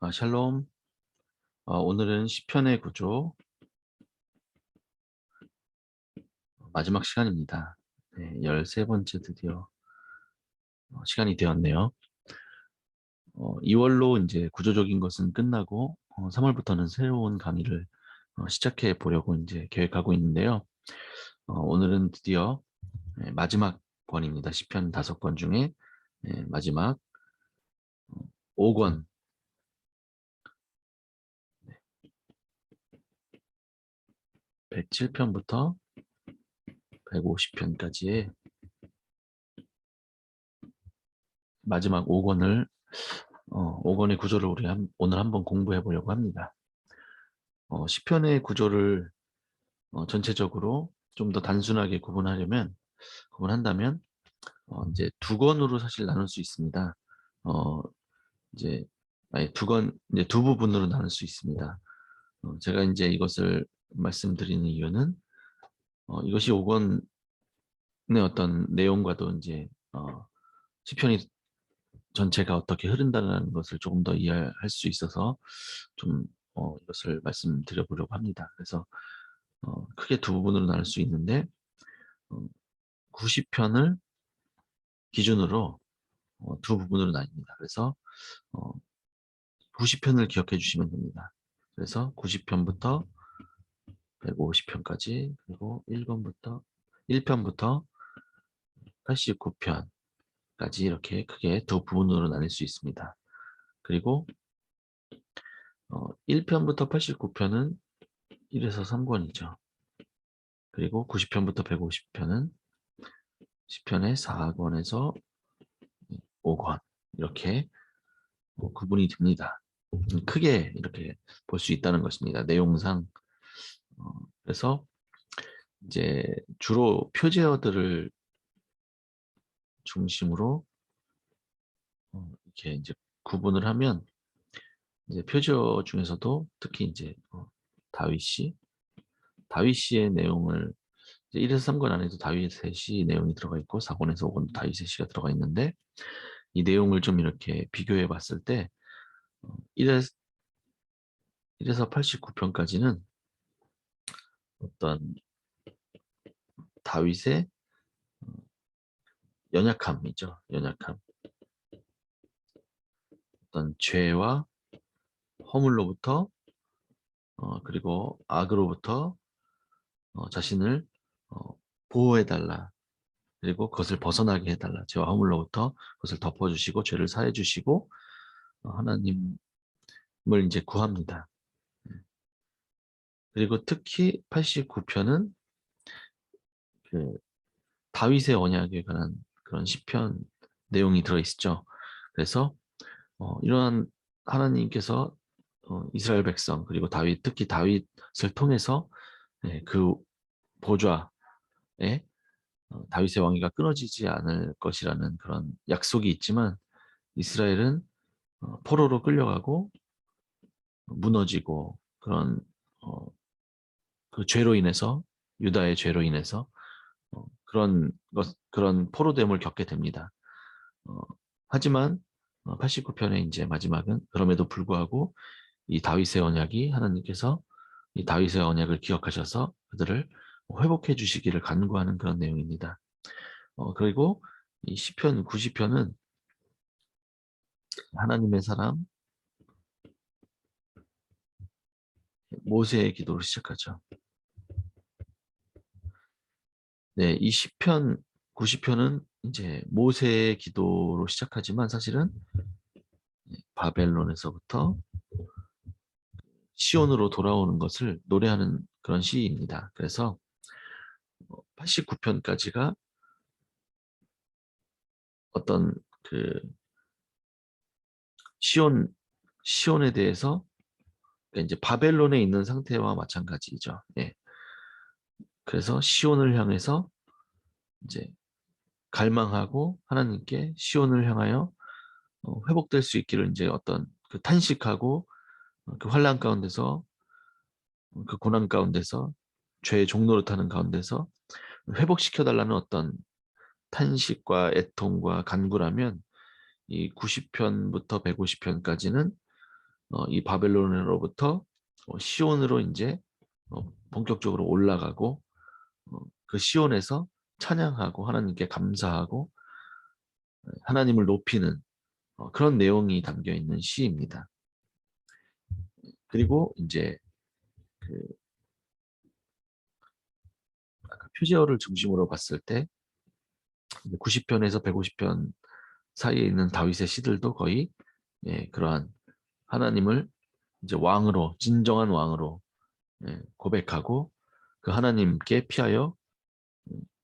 샬롬. 오늘은 시편의 구조 마지막 시간입니다. 네, 13번째 드디어 시간이 되었네요. 2월로 이제 구조적인 것은 끝나고 3월부터는 새로운 강의를 시작해 보려고 이제 계획하고 있는데요. 오늘은 드디어 마지막 권입니다. 시편 5권 중에 마지막 5권, 107편부터 150편까지의 마지막 5권을 5권의 구조를 우리 오늘 한번 공부해 보려고 합니다. 시편의 구조를 전체적으로 좀 더 단순하게 구분한다면 이제 두 권으로 사실 나눌 수 있습니다. 어, 이제 아니 이제 두 부분으로 나눌 수 있습니다. 제가 이제 이것을 말씀드리는 이유는 이것이 5권의 어떤 내용과도 이제 시편이 전체가 어떻게 흐른다는 것을 조금 더 이해할 수 있어서 좀 이것을 말씀드려 보려고 합니다. 그래서 크게 두 부분으로 나눌 수 있는데 90편을 기준으로 두 부분으로 나뉩니다. 그래서 어, 90편을 기억해 주시면 됩니다. 그래서 90편부터 150편까지 그리고 1편부터 89편까지 이렇게 크게 두 부분으로 나눌 수 있습니다. 그리고 1편부터 89편은 1에서 3권이죠. 그리고 90편부터 150편은 10편의 4권에서 5권 이렇게 구분이 됩니다. 크게 이렇게 볼 수 있다는 것입니다. 내용상. 그래서 이제 주로 표제어들을 중심으로 이렇게 이제 구분을 하면 이제 표제어 중에서도 특히 이제 다윗시의 내용을 이제 1에서 3권 안에도 다윗의 시 내용이 들어가 있고 4권에서 5권 다윗의 시가 들어가 있는데 이 내용을 좀 이렇게 비교해 봤을 때 1에서 89편까지는 어떤 다윗의 연약함이죠. 연약함. 어떤 죄와 허물로부터 그리고 악으로부터 자신을 보호해달라. 그리고 그것을 벗어나게 해달라. 죄와 허물로부터 그것을 덮어주시고 죄를 사해주시고 하나님을 이제 구합니다. 그리고 특히 89편은 그 다윗의 언약에 관한 그런 시편 내용이 들어있죠. 그래서 이러한 하나님께서 이스라엘 백성 그리고 특히 다윗을 통해서 그 보좌에 다윗의 왕위가 끊어지지 않을 것이라는 그런 약속이 있지만 이스라엘은 포로로 끌려가고 무너지고 그런 어, 그 죄로 인해서 유다의 죄로 인해서 그런 포로됨을 겪게 됩니다. 어, 하지만 89편의 이제 마지막은 그럼에도 불구하고 이 다윗의 언약이 하나님께서 이 다윗의 언약을 기억하셔서 그들을 회복해 주시기를 간구하는 그런 내용입니다. 그리고 이 시편 90편은 하나님의 사람 모세의 기도로 시작하죠. 네, 이 시편 90편은 이제 모세의 기도로 시작하지만 사실은 바벨론에서부터 시온으로 돌아오는 것을 노래하는 그런 시입니다. 그래서 89편까지가 어떤 그 시온 시온에 대해서 그러니까 이제 바벨론에 있는 상태와 마찬가지죠. 예. 그래서 시온을 향해서 이제 갈망하고 하나님께 시온을 향하여 회복될 수 있기를 이제 어떤 그 탄식하고 그 환난 가운데서 그 고난 가운데서 죄의 종노릇하는 가운데서 회복시켜 달라는 어떤 탄식과 애통과 간구라면 이 90편부터 150편까지는 이 바벨론으로부터 시온으로 이제 본격적으로 올라가고 그 시온에서 찬양하고 하나님께 감사하고 하나님을 높이는 그런 내용이 담겨 있는 시입니다. 그리고 이제 그 아까 표제어를 중심으로 봤을 때 90편에서 150편 사이에 있는 다윗의 시들도 거의 그러한 하나님을 이제 왕으로, 진정한 왕으로 고백하고 그 하나님께 피하여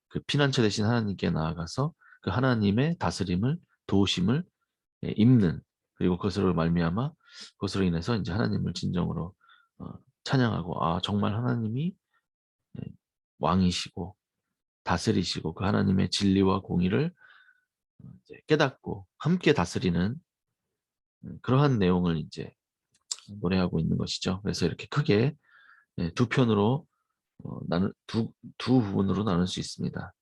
그 피난처 되신 하나님께 나아가서 그 하나님의 다스림을, 도우심을 입는, 그리고 그것으로 말미암아 그것으로 인해서 이제 하나님을 진정으로 찬양하고, 아 정말 하나님이 왕이시고 다스리시고 그 하나님의 진리와 공의를 이제 깨닫고 함께 다스리는 그러한 내용을 이제 노래하고 있는 것이죠. 그래서 이렇게 크게 두 편으로 두 부분으로 나눌 수 있습니다.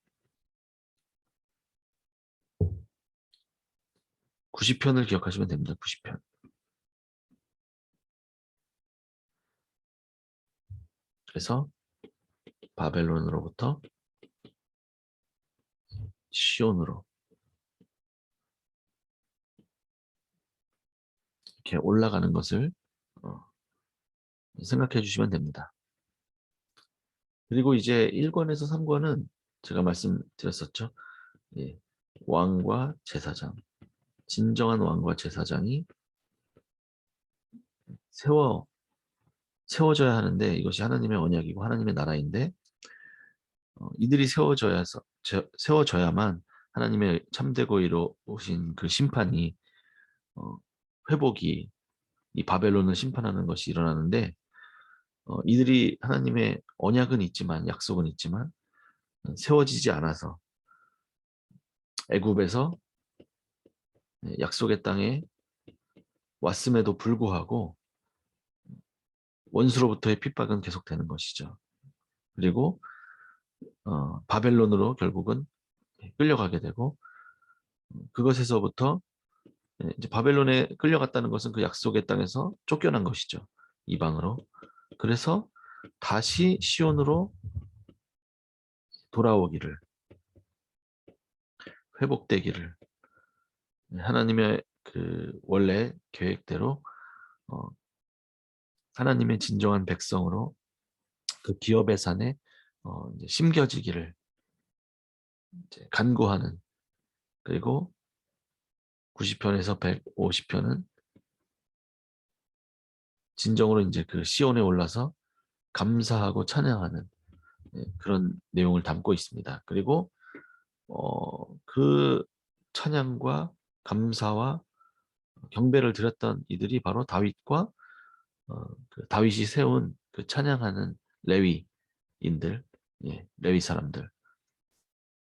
90편을 기억하시면 됩니다. 90편. 그래서 바벨론으로부터 시온으로 이렇게 올라가는 것을 생각해 주시면 됩니다. 그리고 이제 1권에서 3권은 제가 말씀드렸었죠. 예, 왕과 제사장, 진정한 왕과 제사장이 세워져야 하는데, 이것이 하나님의 언약이고 하나님의 나라인데 이들이 세워져야만 하나님의 참되고 이로우신 그 심판이 회복이, 이 바벨론을 심판하는 것이 일어나는데, 이들이 하나님의 언약은 있지만, 약속은 있지만 세워지지 않아서 애굽에서 약속의 땅에 왔음에도 불구하고 원수로부터의 핍박은 계속되는 것이죠. 그리고 바벨론으로 결국은 끌려가게 되고, 그것에서부터 이제 바벨론에 끌려갔다는 것은 그 약속의 땅에서 쫓겨난 것이죠. 이방으로. 그래서 다시 시온으로 돌아오기를, 회복되기를, 하나님의 그 원래 계획대로 하나님의 진정한 백성으로 그 기업의 산에 이제 심겨지기를 이제 간구하는, 그리고 90편에서 150편은 진정으로 이제 그 시온에 올라서 감사하고 찬양하는 그런 내용을 담고 있습니다. 그리고 그 찬양과 감사와 경배를 드렸던 이들이 바로 다윗과 그 다윗이 세운 그 찬양하는 레위인들, 레위 사람들,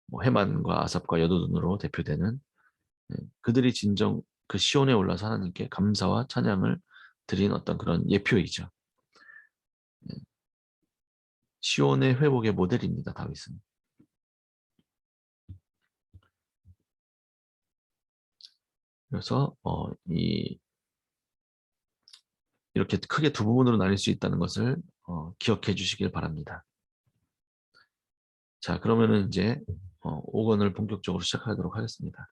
뭐 헤만과 아삽과 여두둔으로 대표되는 그들이 진정 그 시온에 올라서 하나님께 감사와 찬양을 드린 어떤 그런 예표이죠. 시온의 회복의 모델입니다, 다윗은. 그래서 이렇게 크게 두 부분으로 나뉠 수 있다는 것을 기억해 주시길 바랍니다. 자, 그러면은 이제 5권을 본격적으로 시작하도록 하겠습니다.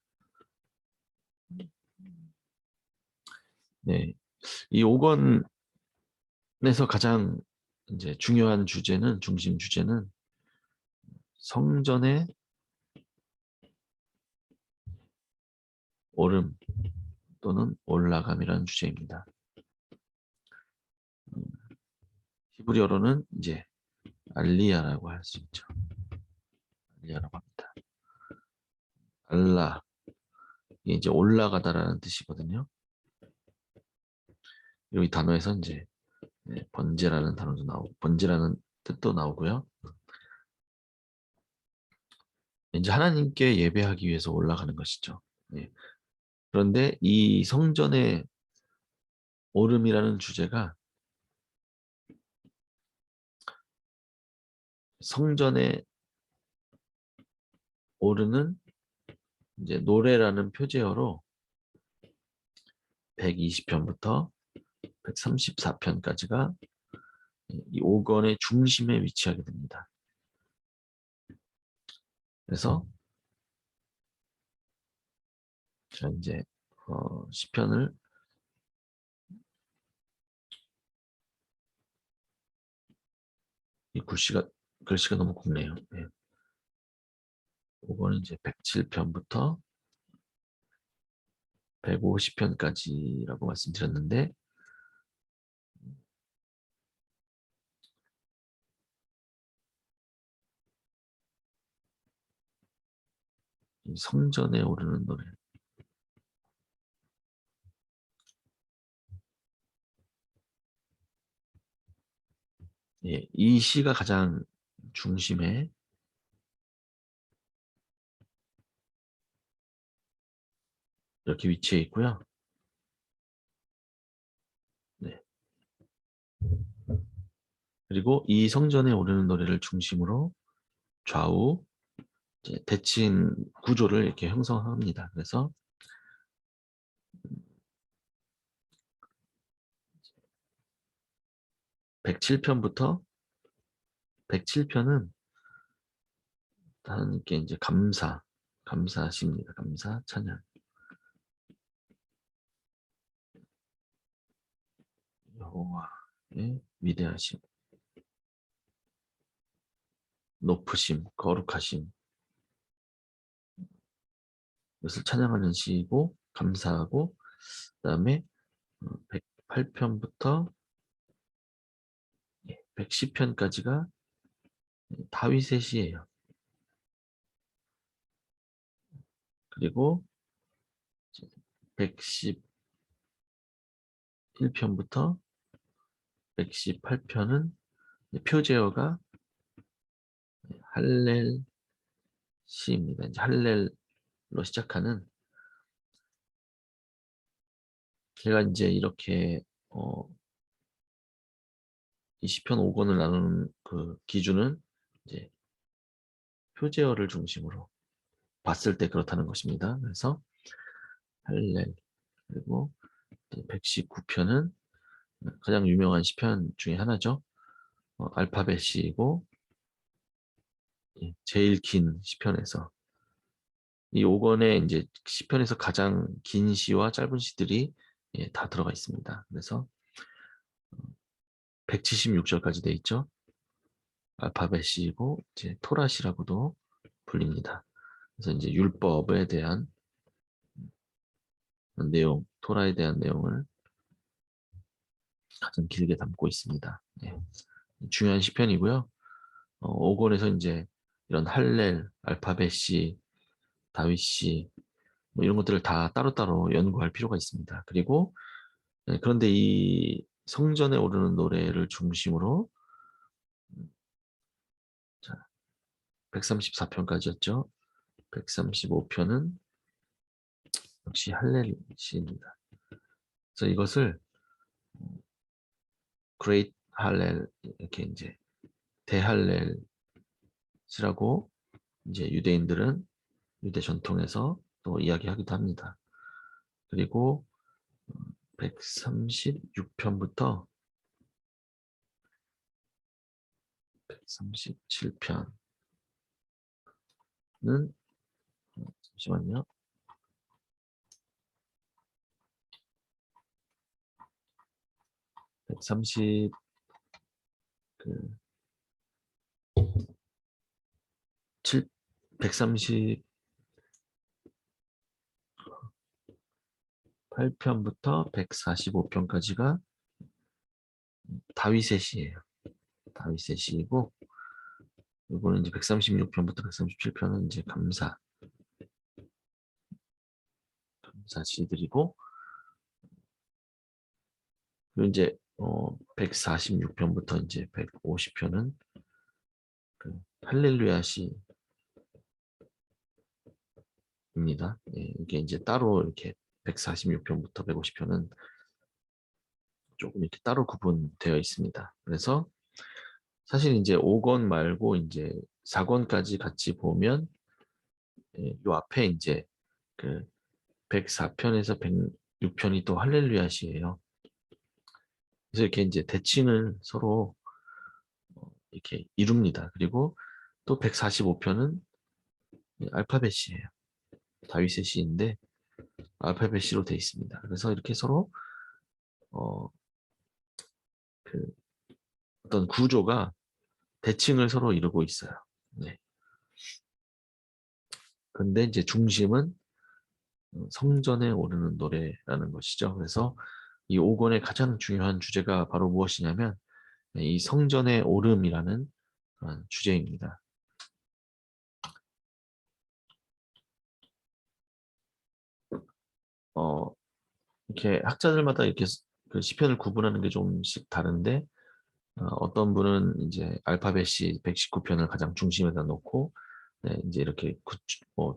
네, 이 5권에서 가장 이제 중요한 주제는, 중심 주제는 성전의 오름 또는 올라감이라는 주제입니다. 히브리어로는 이제 알리야라고 할 수 있죠. 알리야라고 합니다. 알라, 이게 이제 올라가다라는 뜻이거든요. 그리고 이 단어에서 이제 번제라는 단어도 나오고, 번제라는 뜻도 나오고요. 이제 하나님께 예배하기 위해서 올라가는 것이죠. 그런데 이 성전의 오름이라는 주제가 성전에 오르는 이제 노래라는 표제어로 120편부터 134편까지가 이 5권의 중심에 위치하게 됩니다. 그래서 자 이제 시편을 이 글씨가 너무 굵네요. 네. 5권은 이제 107편부터 150편까지라고 말씀드렸는데 이 성전에 오르는 노래. 예, 이 시가 가장 중심에 이렇게 위치해 있고요. 네. 그리고 이 성전에 오르는 노래를 중심으로 좌우 이제 대칭 구조를 이렇게 형성합니다. 그래서 107편부터 107편은 하나님께 이제 감사하십니다. 감사, 찬양. 여호와의 위대하심, 높으심, 거룩하심, 이것을 찬양하는 시이고 감사하고 그다음에 108편부터 110편까지가 다윗의 시예요. 그리고 111편부터 118편은 표제어가 할렐 시입니다. 이제 할렐로 시작하는 제가 이제 이렇게 이 시편 5권을 나누는 그 기준은 이제 표제어를 중심으로 봤을 때 그렇다는 것입니다. 그래서 할렐 그리고 119편은 가장 유명한 시편 중에 하나죠. 알파벳 시이고 제일 긴 시편에서 이 5권에 이제 시편에서 가장 긴 시와 짧은 시들이 다 들어가 있습니다. 그래서 176절까지 돼 있죠. 알파벳 시이고 이제 토라시라고도 불립니다. 그래서 이제 율법에 대한 내용, 토라에 대한 내용을 가장 길게 담고 있습니다. 네. 중요한 시편이고요. 5권에서 이제 이런 할렐, 알파벳 시, 다윗 시, 뭐 이런 것들을 다 따로따로 연구할 필요가 있습니다. 그리고 그런데 이 성전에 오르는 노래를 중심으로 자, 134편까지였죠. 135편은 역시 할렐 시입니다. 그래서 이것을 Great 할렐 이렇게 이제 대할렐이라고 이제 유대인들은 유대 전통에서 또 이야기하기도 합니다. 그리고 136편부터 137편은 잠시만요. 130 138편부터 145편까지가 다윗의 시예요. 다윗의 시이고 이거는 이제 136편부터 137편은 이제 감사 시들이고 그리고 이제 146편부터 이제 150편은 그 할렐루야 시입니다. 예, 이게 이제 따로 이렇게 146편부터 150편은 조금 이렇게 따로 구분되어 있습니다. 그래서 사실 이제 5권 말고 이제 4권까지 같이 보면 요 앞에 이제 그 104편에서 106편이 또 할렐루야 시예요. 그래서 이렇게 이제 대칭을 서로 이렇게 이룹니다. 그리고 또 145편은 알파벳 C예요. 다윗의 시인데 알파벳 C로 되어 있습니다. 그래서 이렇게 서로 어, 그 어떤 구조가 대칭을 서로 이루고 있어요. 네. 근데 이제 중심은 성전에 오르는 노래라는 것이죠. 그래서 이 5권의 가장 중요한 주제가 바로 무엇이냐면 이 성전에 오름이라는 그런 주제입니다. 어, 이렇게 학자들마다 이렇게 그 시편을 구분하는 게 좀씩 다른데 어떤 분은 이제 알파벳 C 119편을 가장 중심에다 놓고 네, 이제 이렇게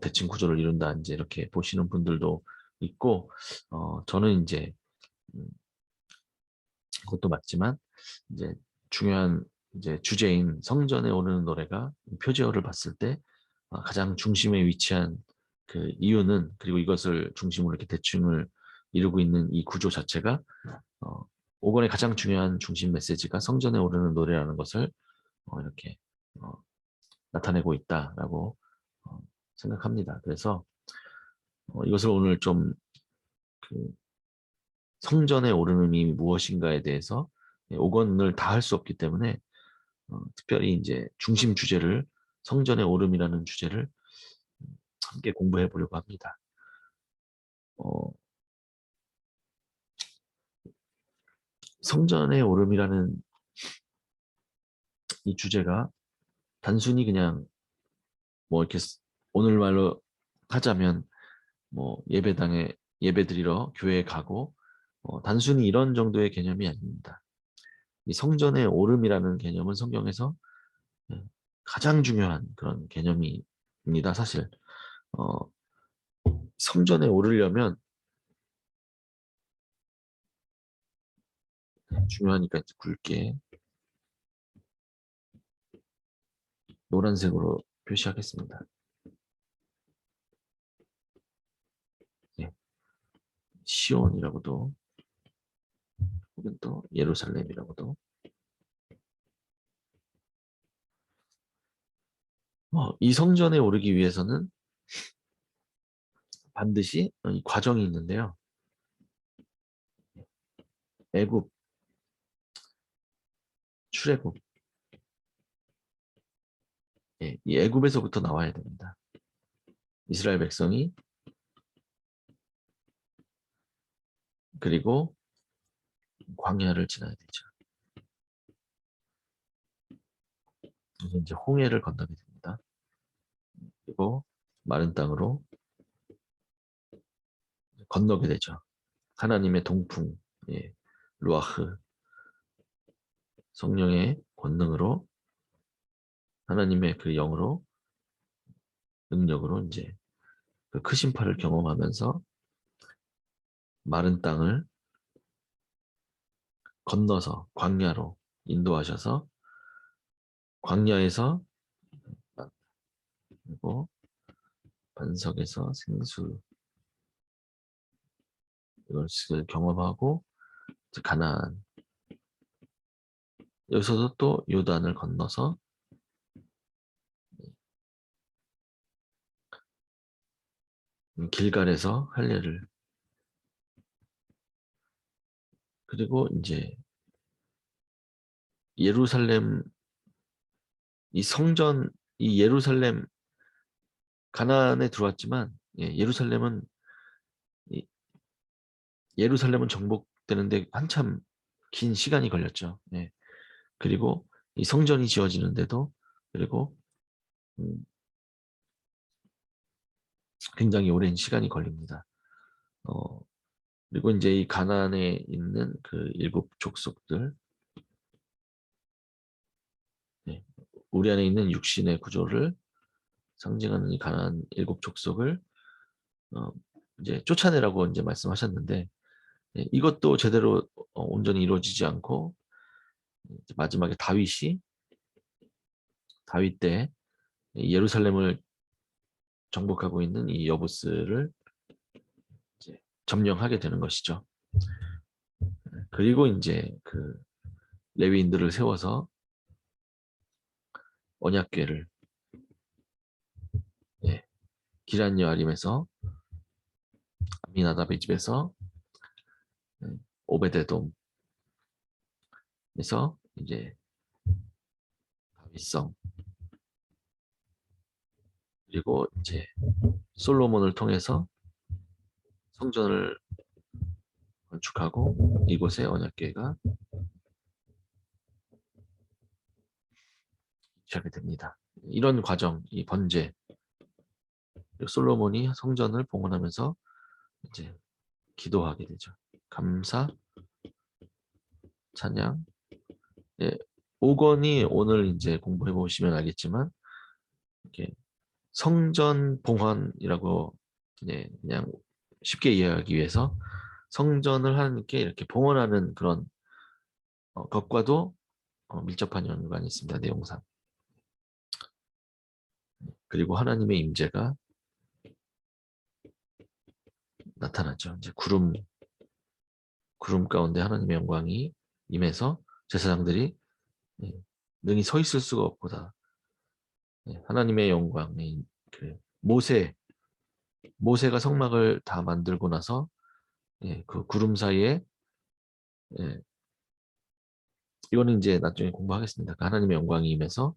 대칭 구조를 이룬다 이제 이렇게 보시는 분들도 있고 저는 이제 음, 그것도 맞지만 이제 중요한 이제 주제인 성전에 오르는 노래가 표제어를 봤을 때 가장 중심에 위치한 그 이유는 그리고 이것을 중심으로 이렇게 대칭을 이루고 있는 이 구조 자체가 어, 5권의 가장 중요한 중심 메시지가 성전에 오르는 노래라는 것을 이렇게 어, 나타내고 있다라고 어, 생각합니다. 그래서 이것을 오늘 좀 그 성전에 오르는이 무엇인가에 대해서 5권을 다 할 수 없기 때문에 특별히 이제 중심 주제를 성전의 오름이라는 주제를 함께 공부해 보려고 합니다. 어, 성전의 오름이라는 이 주제가 단순히 그냥 뭐 이렇게 오늘 말로 하자면 뭐 예배당에 예배드리러 교회에 가고 단순히 이런 정도의 개념이 아닙니다. 이 성전의 오름이라는 개념은 성경에서 예, 가장 중요한 그런 개념입니다. 사실 어, 성전에 오르려면 중요하니까 이제 굵게 노란색으로 표시하겠습니다. 예, 시온이라고도 혹은 또 예루살렘이라고도 이 성전에 오르기 위해서는 반드시 이 과정이 있는데요. 애굽, 출애굽, 예, 이 애굽에서부터 나와야 됩니다. 이스라엘 백성이 그리고 광야를 지나야 되죠. 그래서 이제 홍해를 건너게 됩니다. 그리고 마른 땅으로 건너게 되죠. 하나님의 동풍, 예, 루아흐, 성령의 권능으로 하나님의 그 영으로 능력으로 이제 그 크신 팔을 경험하면서 마른 땅을 건너서 광야로 인도하셔서 광야에서 그리고 반석에서 생수 이것을 경험하고 가나안 여기서도 또 요단을 건너서 길갈에서 할례를 그리고 이제 예루살렘 이 성전 이 예루살렘 가나안에 들어왔지만 예루살렘은 예루살렘은 정복되는데 한참 긴 시간이 걸렸죠. 예. 그리고 이 성전이 지어지는데도 그리고 음, 굉장히 오랜 시간이 걸립니다. 어, 그리고 이제 이 가나안에 있는 그 일곱 족속들, 예, 우리 안에 있는 육신의 구조를 상징하는 이 가나안 일곱 족속을 어, 이제 쫓아내라고 이제 말씀하셨는데 이것도 제대로 온전히 이루어지지 않고 마지막에 다윗 때 예루살렘을 정복하고 있는 이 여부스를 이제 점령하게 되는 것이죠. 그리고 이제 그 레위인들을 세워서 언약궤를 예, 기럇 여아림에서 아미나답의 집에서 오베데돔에서 이제 다윗성 그리고 이제 솔로몬을 통해서 성전을 건축하고 이곳에 언약궤가 시작이 됩니다. 이런 과정, 이 번제, 솔로몬이 성전을 봉헌하면서 이제 기도하게 되죠. 감사, 찬양. 예, 5권이 오늘 이제 공부해 보시면 알겠지만 이렇게 성전 봉헌이라고 그냥 쉽게 이해하기 위해서 성전을 하나님께 이렇게 봉헌하는 그런 것과도 밀접한 연관이 있습니다. 내용상. 그리고 하나님의 임재가 나타나죠. 이제 구름 가운데 하나님의 영광이 임해서 제사장들이 능히 서 있을 수가 없고다. 하나님의 영광이 그 모세가 성막을 다 만들고 나서 그 구름 사이에 이거는 이제 나중에 공부하겠습니다. 그 하나님의 영광이 임해서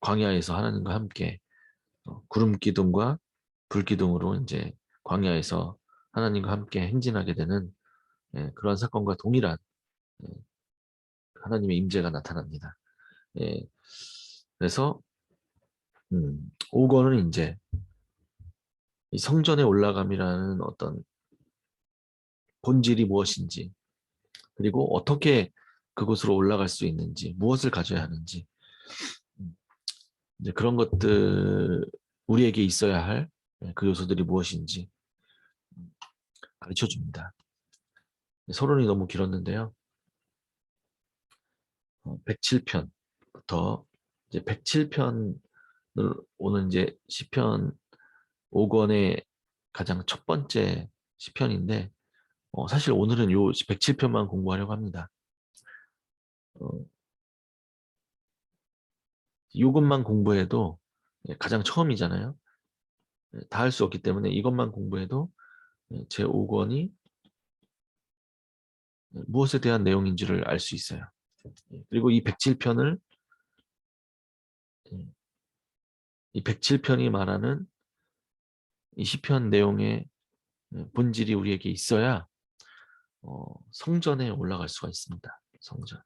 광야에서 하나님과 함께 구름 기둥과 불 기둥으로 이제 광야에서 하나님과 함께 행진하게 되는 그런 사건과 동일한 하나님의 임재가 나타납니다. 그래서 5권은 이제 이 성전에 올라감이라는 어떤 본질이 무엇인지 그리고 어떻게 그곳으로 올라갈 수 있는지 무엇을 가져야 하는지 이제 그런 것들 우리에게 있어야 할 그 요소들이 무엇인지 가르쳐 줍니다. 서론이 너무 길었는데요. 107편부터 이제 107편을 오늘 이제 시편 5권의 가장 첫 번째 시편인데 사실 오늘은 요 107편만 공부하려고 합니다. 이것만 공부해도 가장 처음이잖아요. 다 할 수 없기 때문에 이것만 공부해도 제 5권이 무엇에 대한 내용인지를 알 수 있어요. 그리고 이 107편을 이 107편이 말하는 이 시편 내용의 본질이 우리에게 있어야 성전에 올라갈 수가 있습니다. 성전.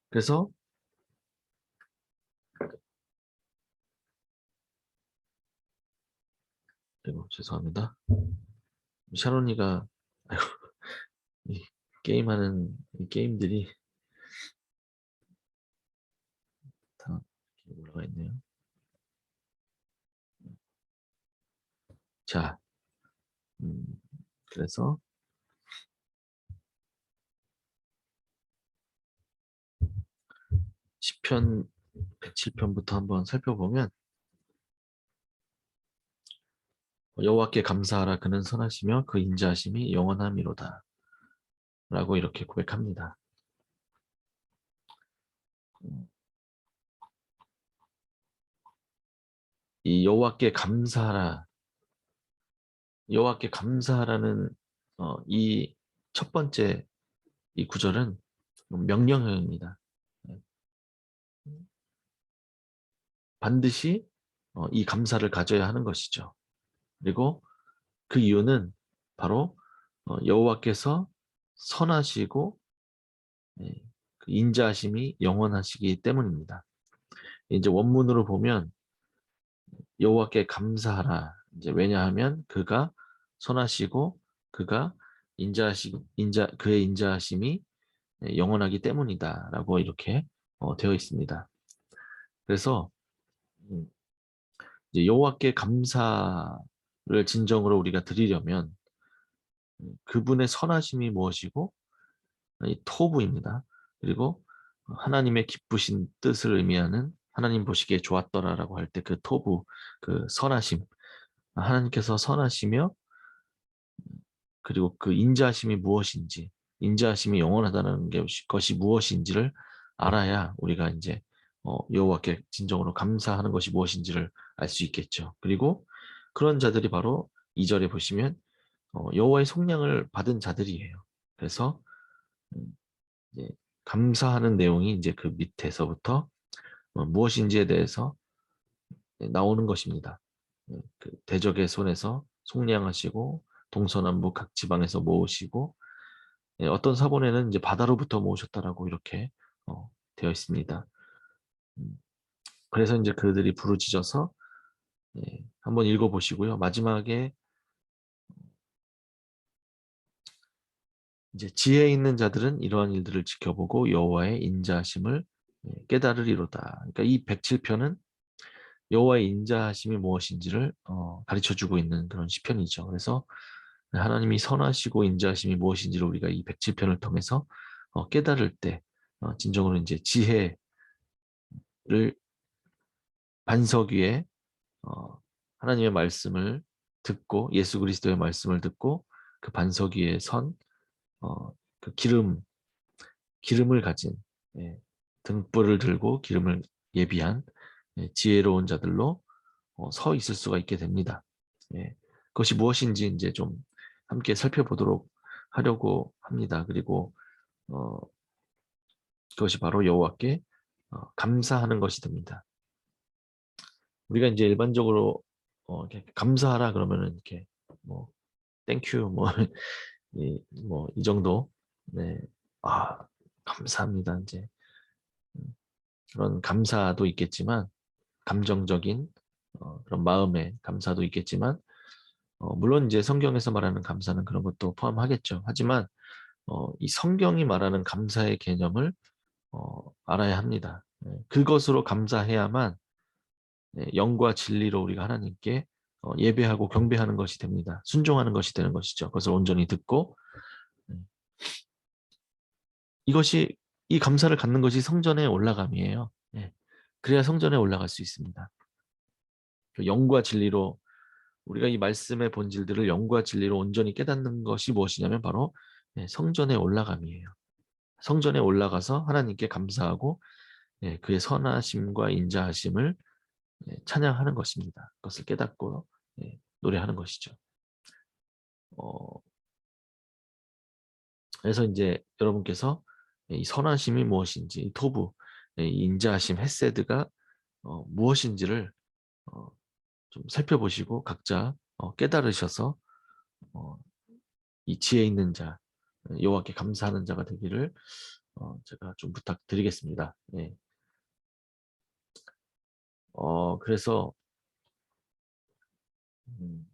그래서 아이고, 죄송합니다. 샤론이가 아이고, 이 게임하는 이 게임들이 다 올라가 있네요. 자, 그래서 시편 107편부터 한번 살펴보면 여호와께 감사하라 그는 선하시며 그 인자하심이 영원함이로다 라고 이렇게 고백합니다. 이 여호와께 감사하라 여호와께 감사하라는 이 첫 번째 이 구절은 명령형입니다. 반드시 이 감사를 가져야 하는 것이죠. 그리고 그 이유는 바로 여호와께서 선하시고 그 인자하심이 영원하시기 때문입니다. 이제 원문으로 보면 여호와께 감사하라. 이제 왜냐하면 그가 선하시고 그가 그의 인자하심이 영원하기 때문이다라고 이렇게 되어 있습니다. 그래서 이제 여호와께 감사를 진정으로 우리가 드리려면 그분의 선하심이 무엇이고 이 토부입니다. 그리고 하나님의 기쁘신 뜻을 의미하는 하나님 보시기에 좋았더라라고 할 때 그 토부, 그 선하심, 하나님께서 선하시며 그리고 그 인자하심이 무엇인지, 인자하심이 영원하다는 것이 무엇인지를 알아야 우리가 이제 여호와께 진정으로 감사하는 것이 무엇인지를 알 수 있겠죠. 그리고 그런 자들이 바로 2절에 보시면 여호와의 속량을 받은 자들이에요. 그래서 음, 이제 감사하는 내용이 이제 그 밑에서부터 무엇인지에 대해서 나오는 것입니다. 그 대적의 손에서 속량하시고 동서남북 각 지방에서 모으시고 어떤 사본에는 이제 바다로부터 모으셨다라고 이렇게 되어 있습니다. 음, 그래서 이제 그들이 부르짖어서 한번 읽어보시고요. 마지막에 이제 지혜 있는 자들은 이러한 일들을 지켜보고 여호와의 인자하심을 깨달으리로다. 그러니까 이 107편은 여호와의 인자하심이 무엇인지를 가르쳐주고 있는 그런 시편이죠. 그래서 하나님이 선하시고 인자하심이 무엇인지를 우리가 이 107편을 통해서 깨달을 때 진정으로 이제 지혜를 반석 위에 하나님의 말씀을 듣고 예수 그리스도의 말씀을 듣고 그 반석 위에 선 그 기름을 가진 등불을 들고 기름을 예비한 지혜로운 자들로 서 있을 수가 있게 됩니다. 그것이 무엇인지 이제 좀 함께 살펴보도록 하려고 합니다. 그리고 어, 그것이 바로 여호와께 감사하는 것이 됩니다. 우리가 이제 일반적으로 이렇게 감사하라 그러면은 이렇게 뭐 땡큐 뭐이 정도 네. 아, 감사합니다. 이제 그런 감사도 있겠지만 감정적인 그런 마음의 감사도 있겠지만 물론 이제 성경에서 말하는 감사는 그런 것도 포함하겠죠. 하지만 이 성경이 말하는 감사의 개념을 알아야 합니다. 그것으로 감사해야만 영과 진리로 우리가 하나님께 예배하고 경배하는 것이 됩니다. 순종하는 것이 되는 것이죠. 그것을 온전히 듣고 이것이 이 감사를 갖는 것이 성전에 올라감이에요. 그래야 성전에 올라갈 수 있습니다. 영과 진리로 우리가 이 말씀의 본질들을 영과 진리로 온전히 깨닫는 것이 무엇이냐면 바로 성전에 올라감이에요. 성전에 올라가서 하나님께 감사하고 그의 선하심과 인자하심을 찬양하는 것입니다. 그것을 깨닫고 노래하는 것이죠. 그래서 이제 여러분께서 이 선하심이 무엇인지, 이 토부, 이 인자하심, 헤세드가 무엇인지를 좀 살펴보시고 각자 깨달으셔서 이 지혜 있는 자, 여호와께 감사하는 자가 되기를 제가 좀 부탁드리겠습니다. 그래서 음,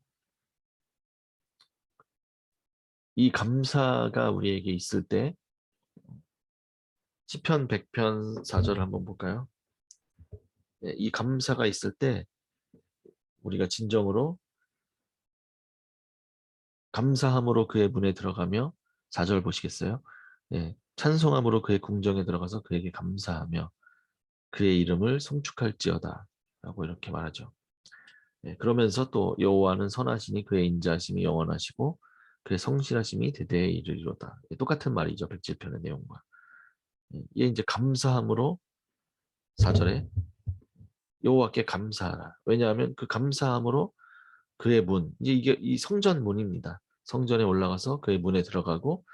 이 감사가 우리에게 있을 때 시편 100편 4절을 한번 볼까요? 이 감사가 있을 때 우리가 진정으로 감사함으로 그의 문에 들어가며 4절 보시겠어요? 찬송함으로 그의 궁정에 들어가서 그에게 감사하며 그의 이름을 송축할지어다 라고 이렇게 말하죠. 그러면서 또 여호와는 선하시니 그의 인자하심이 영원하시고 그의 성실하심이 대대에 이르리로다. 똑같은 말이죠. 107편의 내용과. 이게 이제 감사함으로 4절에 여호와께 감사하라. 왜냐하면 그 감사함으로 그의 문, 이제 이게 이 성전 문입니다. 성전에 올라가서 그의 문에 들어가고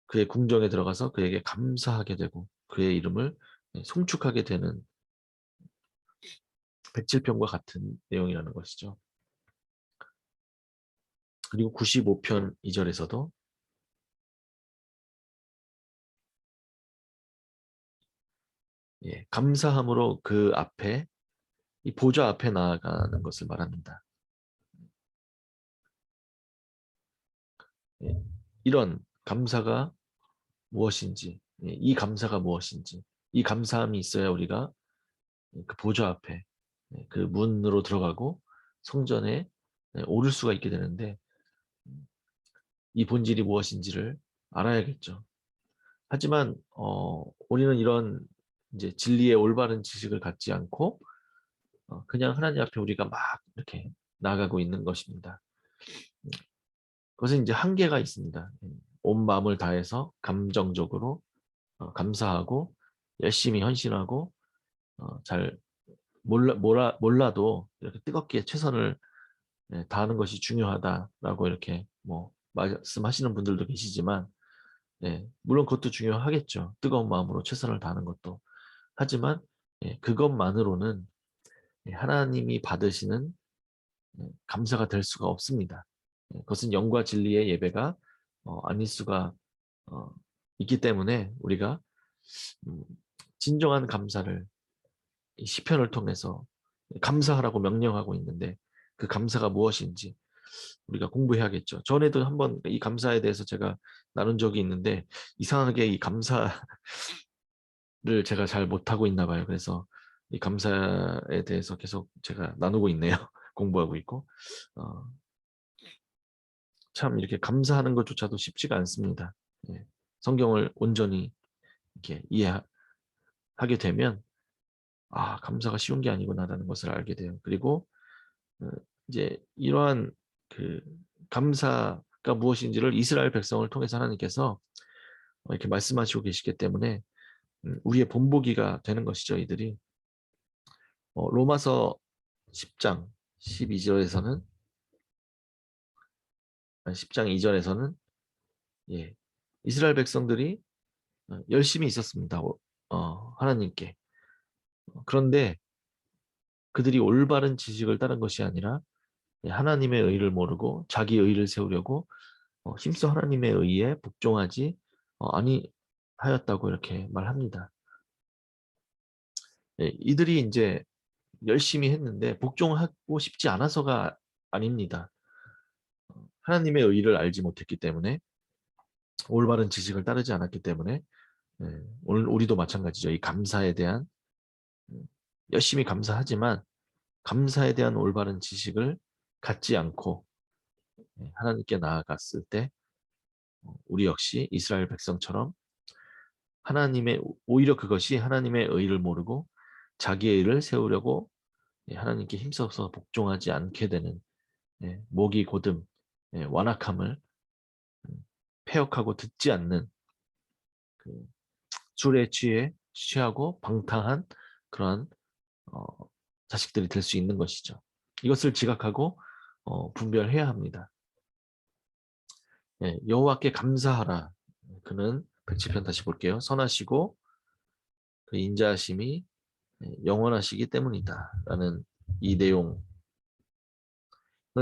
그의 궁정에 들어가서 그에게 감사하게 되고 그의 이름을 송축하게 되는 107편과 같은 내용이라는 것이죠. 그리고 95편 2절에서도 감사함으로 그 앞에 이 보좌 앞에 나아가는 것을 말합니다. 이런 감사가 무엇인지, 이 감사가 무엇인지, 이 감사함이 있어야 우리가 그 보좌 앞에 그 문으로 들어가고 성전에 오를 수가 있게 되는데 이 본질이 무엇인지를 알아야겠죠. 하지만 우리는 이런 이제 진리의 올바른 지식을 갖지 않고 그냥 하나님 앞에 우리가 막 이렇게 나아가고 있는 것입니다. 그것은 이제 한계가 있습니다. 온 마음을 다해서 감정적으로 감사하고 열심히 헌신하고 잘 몰라도 이렇게 뜨겁게 최선을 다하는 것이 중요하다라고 이렇게 뭐 말씀하시는 분들도 계시지만, 물론 그것도 중요하겠죠. 뜨거운 마음으로 최선을 다하는 것도. 하지만 그것만으로는 하나님이 받으시는 감사가 될 수가 없습니다. 그것은 영과 진리의 예배가 아닐 수가 어, 있기 때문에 우리가 음, 진정한 감사를 이 시편을 통해서 감사하라고 명령하고 있는데, 그 감사가 무엇인지 우리가 공부해야겠죠. 전에도 한번 이 감사에 대해서 제가 나눈 적이 있는데, 이상하게 이 감사를 제가 잘 못하고 있나 봐요. 그래서 이 감사에 대해서 계속 제가 나누고 있네요. 공부하고 있고. 어, 참 이렇게 감사하는 것조차도 쉽지가 않습니다. 성경을 온전히 이렇게 이해하게 되면, 감사가 쉬운 게 아니구나라는 것을 알게 돼요. 그리고 어, 이제 이러한 그 감사가 무엇인지를 이스라엘 백성을 통해서 하나님께서 이렇게 말씀하시고 계시기 때문에 우리의 본보기가 되는 것이죠. 이들이 로마서 10장 12절에서는 10장 2절에서는 이스라엘 백성들이 열심히 있었습니다. 하나님께. 그런데 그들이 올바른 지식을 따른 것이 아니라 하나님의 의를 모르고 자기 의를 세우려고 힘써 하나님의 의에 복종하지 아니하였다고 이렇게 말합니다. 이들이 이제 열심히 했는데 복종하고 싶지 않아서가 아닙니다. 하나님의 의를 알지 못했기 때문에, 올바른 지식을 따르지 않았기 때문에, 오늘 우리도 마찬가지죠. 이 감사에 대한 열심히 감사하지만 감사에 대한 올바른 지식을 갖지 않고 하나님께 나아갔을 때 우리 역시 이스라엘 백성처럼 오히려 그것이 하나님의 의를 모르고 자기의 의를 세우려고 하나님께 힘써서 복종하지 않게 되는, 목이 곧음 완악함을 폐역하고 듣지 않는, 그 술에 취하고 방탕한 그러한 어, 자식들이 될 수 있는 것이죠. 이것을 지각하고 분별해야 합니다. 여호와께 감사하라. 그는 107편 다시 볼게요. 선하시고 그 인자하심이 영원하시기 때문이다. 라는 이 내용은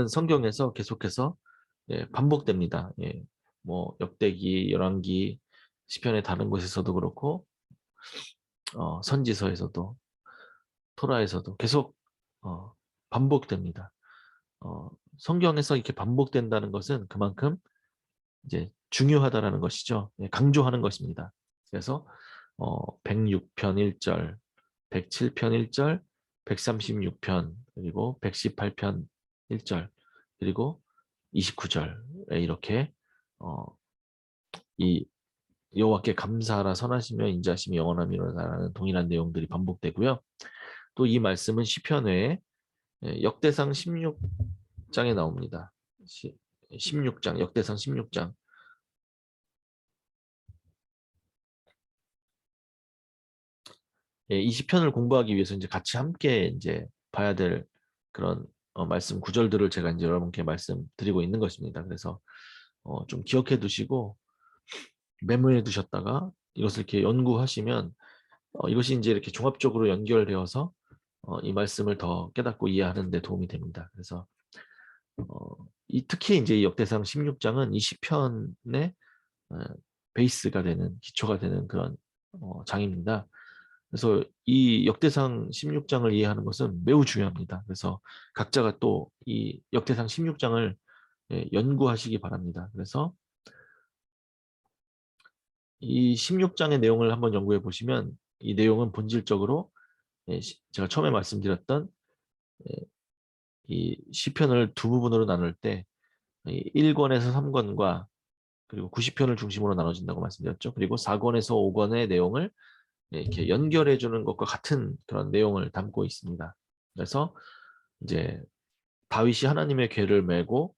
성경에서 계속해서 반복됩니다. 뭐 역대기, 열왕기, 시편의 다른 곳에서도 그렇고 선지서에서도, 토라에서도 계속 반복됩니다. 성경에서 이렇게 반복된다는 것은 그만큼 이제 중요하다라는 것이죠. 강조하는 것입니다. 그래서 106편 1절, 107편 1절, 136편, 그리고 118편 1절, 그리고 29절에 이렇게 이 여호와께 감사하라, 선하시며 인자하심이 영원함이로다라는 동일한 내용들이 반복되고요. 또 이 말씀은 시편 외에 역대상 16장에 나옵니다. 16장, 역대상 16장. 이 시편을 공부하기 위해서 이제 같이 함께 이제 봐야 될 그런 말씀 구절들을 제가 이제 여러분께 말씀드리고 있는 것입니다. 그래서 좀 기억해 두시고 메모해 두셨다가 이것을 이렇게 연구하시면 이것이 이제 이렇게 종합적으로 연결되어서 이 말씀을 더 깨닫고 이해하는 데 도움이 됩니다. 그래서 특히 이제 이 역대상 16장은 이 시편의 어, 베이스가 되는, 기초가 되는 그런 장입니다. 그래서 이 역대상 16장을 이해하는 것은 매우 중요합니다. 그래서 각자가 또 이 역대상 16장을 연구하시기 바랍니다. 그래서 이 16장의 내용을 한번 연구해 보시면 이 내용은 본질적으로 제가 처음에 말씀드렸던 이 시편을 두 부분으로 나눌 때 1권에서 3권과 그리고 90편을 중심으로 나눠진다고 말씀드렸죠. 그리고 4권에서 5권의 내용을 이렇게 연결해 주는 것과 같은 그런 내용을 담고 있습니다. 그래서 이제 다윗이 하나님의 궤를 메고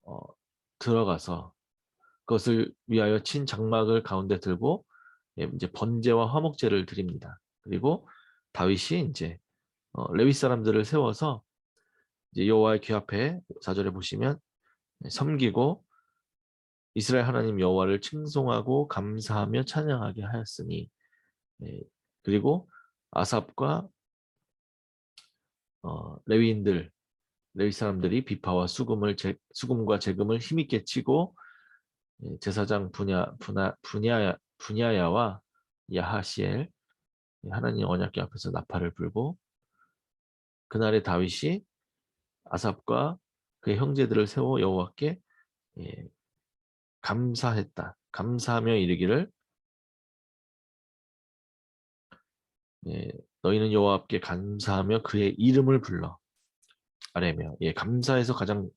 어, 들어가서 그것을 위하여 친 장막을 가운데 들고 이제 번제와 화목제를 드립니다. 그리고 다윗이 이제 레위 사람들을 세워서 이제 여호와의 궤 앞에 4절에 보시면 섬기고 이스라엘 하나님 여호와를 칭송하고 감사하며 찬양하게 하였으니 예, 그리고 아삽과 레위인들 레위 사람들이 비파와 수금과 재금을 힘있게 치고 제사장 분야야와 야하시엘 하나님 언약궤 앞에서 나팔을 불고 그날에 다윗이 아삽과 그의 형제들을 세워 여호와께 예, 감사했다. 감사하며 이르기를 예, 너희는 여호와께 감사하며 그의 이름을 불러 아뢰며 감사해서 가장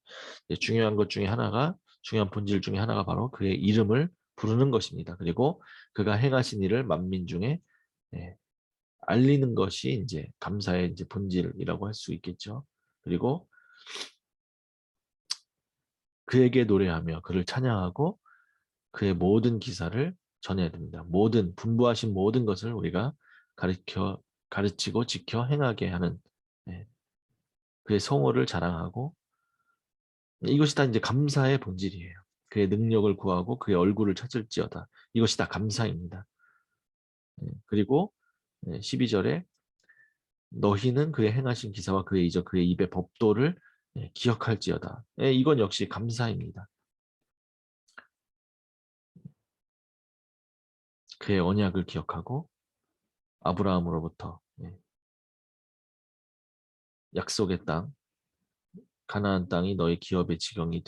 중요한 것 중에 하나가 중요한 본질 중에 하나가 바로 그의 이름을 부르는 것입니다. 그리고 그가 행하신 일을 만민 중에 예, 알리는 것이 이제 감사의 이제 본질이라고 할 수 있겠죠. 그리고 그에게 노래하며 그를 찬양하고 그의 모든 기사를 전해야 됩니다. 모든 분부하신 모든 것을 우리가 가르치고 지켜 행하게 하는 예, 그의 성호를 자랑하고 이것이 다 이제 감사의 본질이에요. 그의 능력을 구하고 그의 얼굴을 찾을지어다. 이것이 다 감사입니다. 그리고 12절에 너희는 그의 행하신 기사와 그의 이적 그의 입의 법도를 기억할지어다. 이건 역시 감사입니다. 그의 언약을 기억하고 아브라함으로부터 약속의 땅 가나안 땅이 너희 기업의 지경이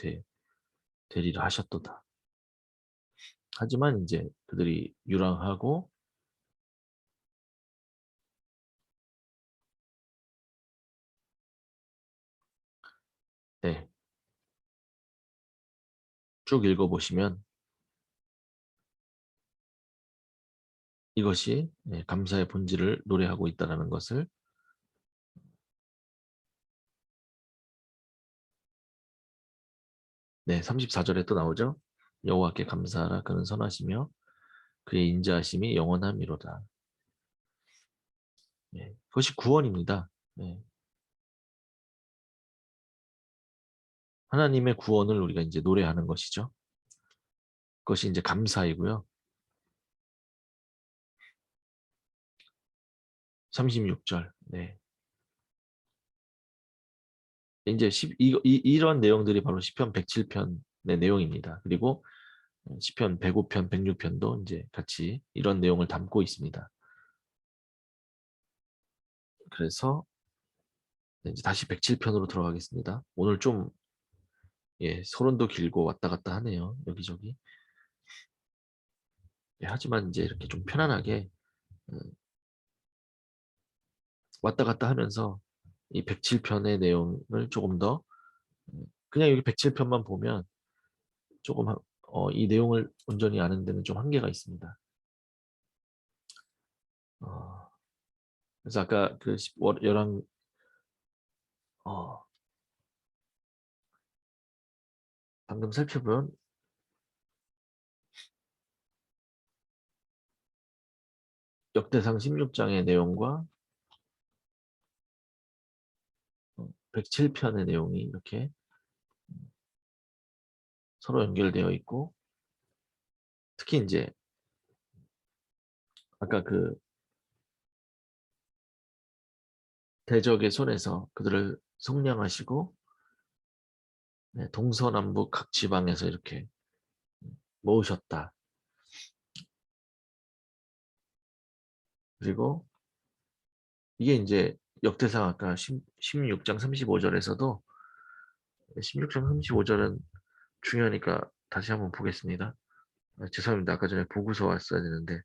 되리라 하셨도다. 하지만 이제 그들이 유랑하고 네, 쭉 읽어보시면 이것이 감사의 본질을 노래하고 있다는 것을 34절에 또 나오죠. 여호와께 감사하라 그는 선하시며 그의 인자하심이 영원함이로다. 그것이 구원입니다. 하나님의 구원을 우리가 이제 노래하는 것이죠. 그것이 이제 감사이고요. 36절. 이제 이런 내용들이 바로 시편 107편의 내용입니다. 그리고 시편 105편, 106편도 이제 같이 이런 내용을 담고 있습니다. 그래서 이제 다시 107편으로 들어가겠습니다. 오늘 좀 서론도 길고 왔다 갔다 하네요. 여기저기. 하지만 이제 이렇게 좀 편안하게 왔다 갔다 하면서 이 107편의 내용을 조금 더 그냥 여기 107편만 보면 조금 이 내용을 온전히 아는 데는 좀 한계가 있습니다. 그래서 아까 그 열왕 방금 살펴본 역대상 16장의 내용과 107편의 내용이 이렇게 서로 연결되어 있고 특히 이제 아까 그 대적의 손에서 그들을 속량하시고 동서남북 각 지방에서 이렇게 모으셨다. 그리고 이게 이제 역대상 아까 16장 35절에서도 16장 35절은 중요하니까 다시 한번 보겠습니다. 죄송합니다. 아까 전에 보고서 왔어야 되는데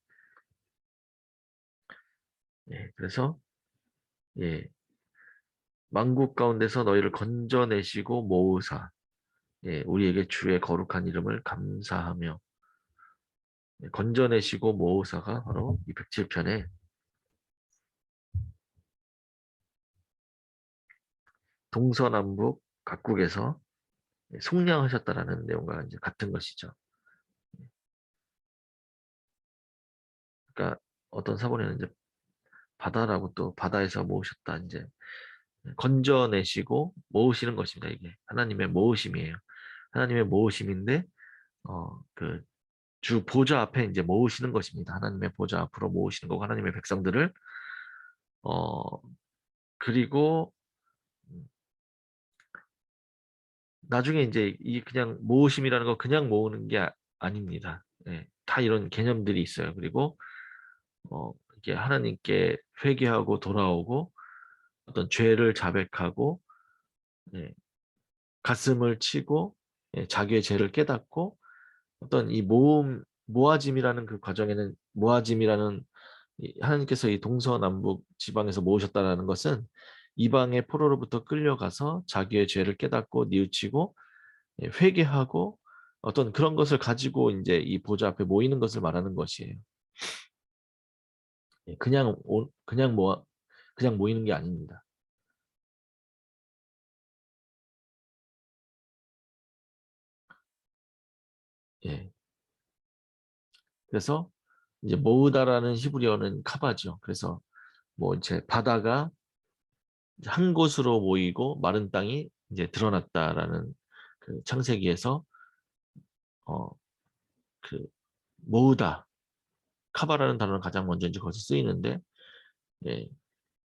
그래서 만국 가운데서 너희를 건져내시고 모으사 우리에게 주의 거룩한 이름을 감사하며 건져내시고 모으사가 바로 이 107편에 동서남북 각국에서 속량하셨다라는 내용과 이제 같은 것이죠. 그러니까 어떤 사본에는 이제 바다라고 또 바다에서 모으셨다 이제 건져내시고 모으시는 것입니다. 이게 하나님의 모으심이에요. 하나님의 모으심인데 그 주 보좌 앞에 이제 모으시는 것입니다. 하나님의 보좌 앞으로 모으시는 거고 하나님의 백성들을 어 그리고 나중에 이제 이 그냥 모으심이라는 거 그냥 모으는 게 아닙니다. 예, 다 이런 개념들이 있어요. 그리고 이게 하나님께 회개하고 돌아오고 어떤 죄를 자백하고 예, 가슴을 치고 예, 자기의 죄를 깨닫고 어떤 이 모아짐이라는 그 과정에는 모아짐이라는 하나님께서 이 동서남북 지방에서 모으셨다는 것은 이방의 포로로부터 끌려가서 자기의 죄를 깨닫고 뉘우치고 예, 회개하고 어떤 그런 것을 가지고 이제 이 보좌 앞에 모이는 것을 말하는 것이에요. 예, 그냥 모이는 게 아닙니다. 예. 그래서 이제 모으다라는 히브리어는 카바죠. 그래서 뭐 이제 바다가 한 곳으로 모이고 마른 땅이 이제 드러났다라는 그 창세기에서 어 그 모으다 카바라는 단어는 가장 먼저 이제 거기서 쓰이는데 예,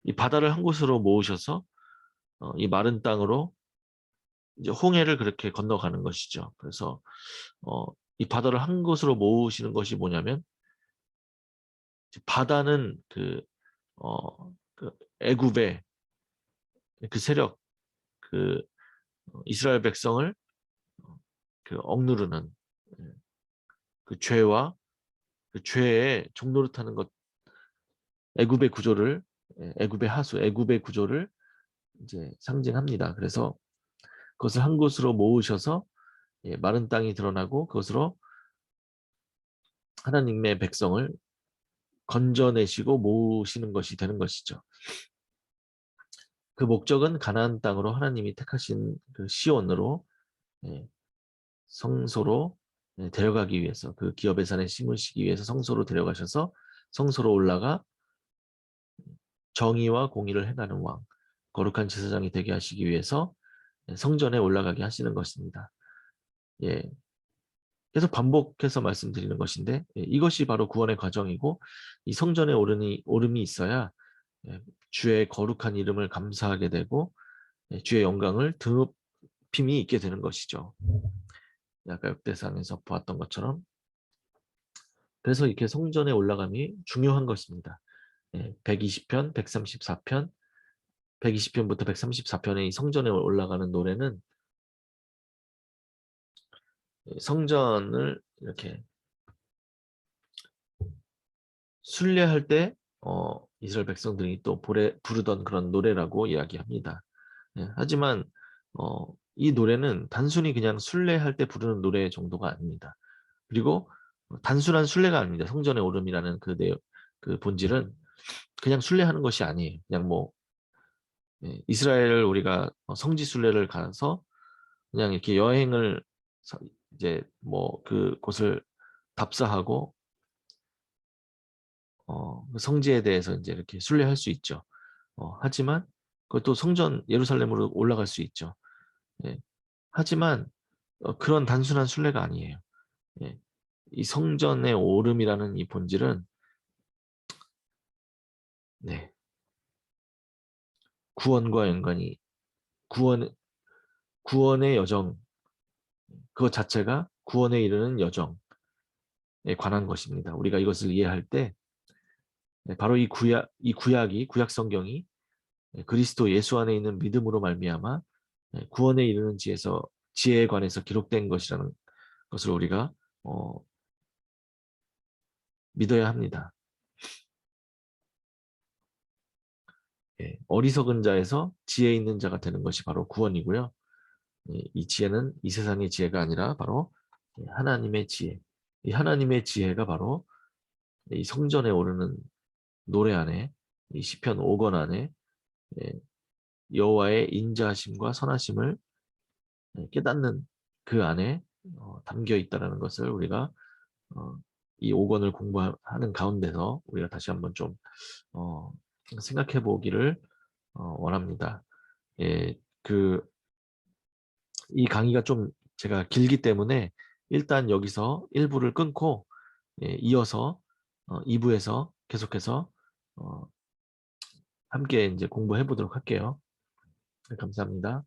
이 바다를 한 곳으로 모으셔서 이 마른 땅으로 이제 홍해를 그렇게 건너가는 것이죠. 그래서 어, 이 바다를 한 곳으로 모으시는 것이 뭐냐면 바다는 그 애굽의 그 세력 그 이스라엘 백성을 그 억누르는 예, 그 죄와 그 죄에 종노릇하는 것 애굽의 구조를 애굽의 하수 애굽의 구조를 이제 상징합니다. 그래서 그것을 한 곳으로 모으셔서 예, 마른 땅이 드러나고 그것으로 하나님의 백성을 건져내시고 모으시는 것이 되는 것이죠. 그 목적은 가나안 땅으로 하나님이 택하신 그 시온으로 예, 성소로 데려가기 위해서 그 기업의 산에 심으시기 위해서 성소로 데려가셔서 성소로 올라가 정의와 공의를 행하는 왕, 거룩한 제사장이 되게 하시기 위해서 성전에 올라가게 하시는 것입니다. 예, 계속 반복해서 말씀드리는 것인데 예, 이것이 바로 구원의 과정이고 이 성전에 오름이 있어야 예, 주의 거룩한 이름을 감사하게 되고 예, 주의 영광을 드높임이 있게 되는 것이죠. 아까 역대상에서 보았던 것처럼 그래서 이렇게 성전에 올라감이 중요한 것입니다. 예, 120편, 134편, 120편부터 134편의 이 성전에 올라가는 노래는 성전을 이렇게 순례할 때 이스라엘 백성들이 또 부르던 그런 노래라고 이야기합니다. 예, 하지만 이 노래는 단순히 그냥 순례할 때 부르는 노래 정도가 아닙니다. 그리고 단순한 순례가 아닙니다. 성전의 오름이라는 그 본질은 그냥 순례하는 것이 아니에요. 그냥 뭐 예, 이스라엘을 우리가 성지 순례를 가서 그냥 이렇게 여행을 이제 뭐 그곳을 답사하고 그 성지에 대해서 이제 이렇게 순례할 수 있죠. 하지만 그것도 성전 예루살렘으로 올라갈 수 있죠. 예. 하지만 그런 단순한 순례가 아니에요. 예. 이 성전의 오름이라는 이 본질은 네, 구원과 연관이 구원 구원의 여정 그것 자체가 구원에 이르는 여정에 관한 것입니다. 우리가 이것을 이해할 때 바로 이 구약이 구약 성경이 그리스도 예수 안에 있는 믿음으로 말미암아 구원에 이르는 지혜에 관해서 기록된 것이라는 것을 우리가 어, 믿어야 합니다. 예, 어리석은 자에서 지혜 있는 자가 되는 것이 바로 구원이고요. 예, 이 지혜는 이 세상의 지혜가 아니라 바로 하나님의 지혜. 이 하나님의 지혜가 바로 이 성전에 오르는 노래 안에 이 시편 5권 안에 예, 여호와의 인자하심과 선하심을 깨닫는 그 안에 담겨 있다라는 것을 우리가 어, 이 5권을 공부하는 가운데서 우리가 다시 한번 좀 어, 생각해 보기를 원합니다. 예, 이 강의가 좀 제가 길기 때문에 일단 여기서 1부를 끊고 이어서 2부에서 계속해서 함께 이제 공부해 보도록 할게요. 네, 감사합니다.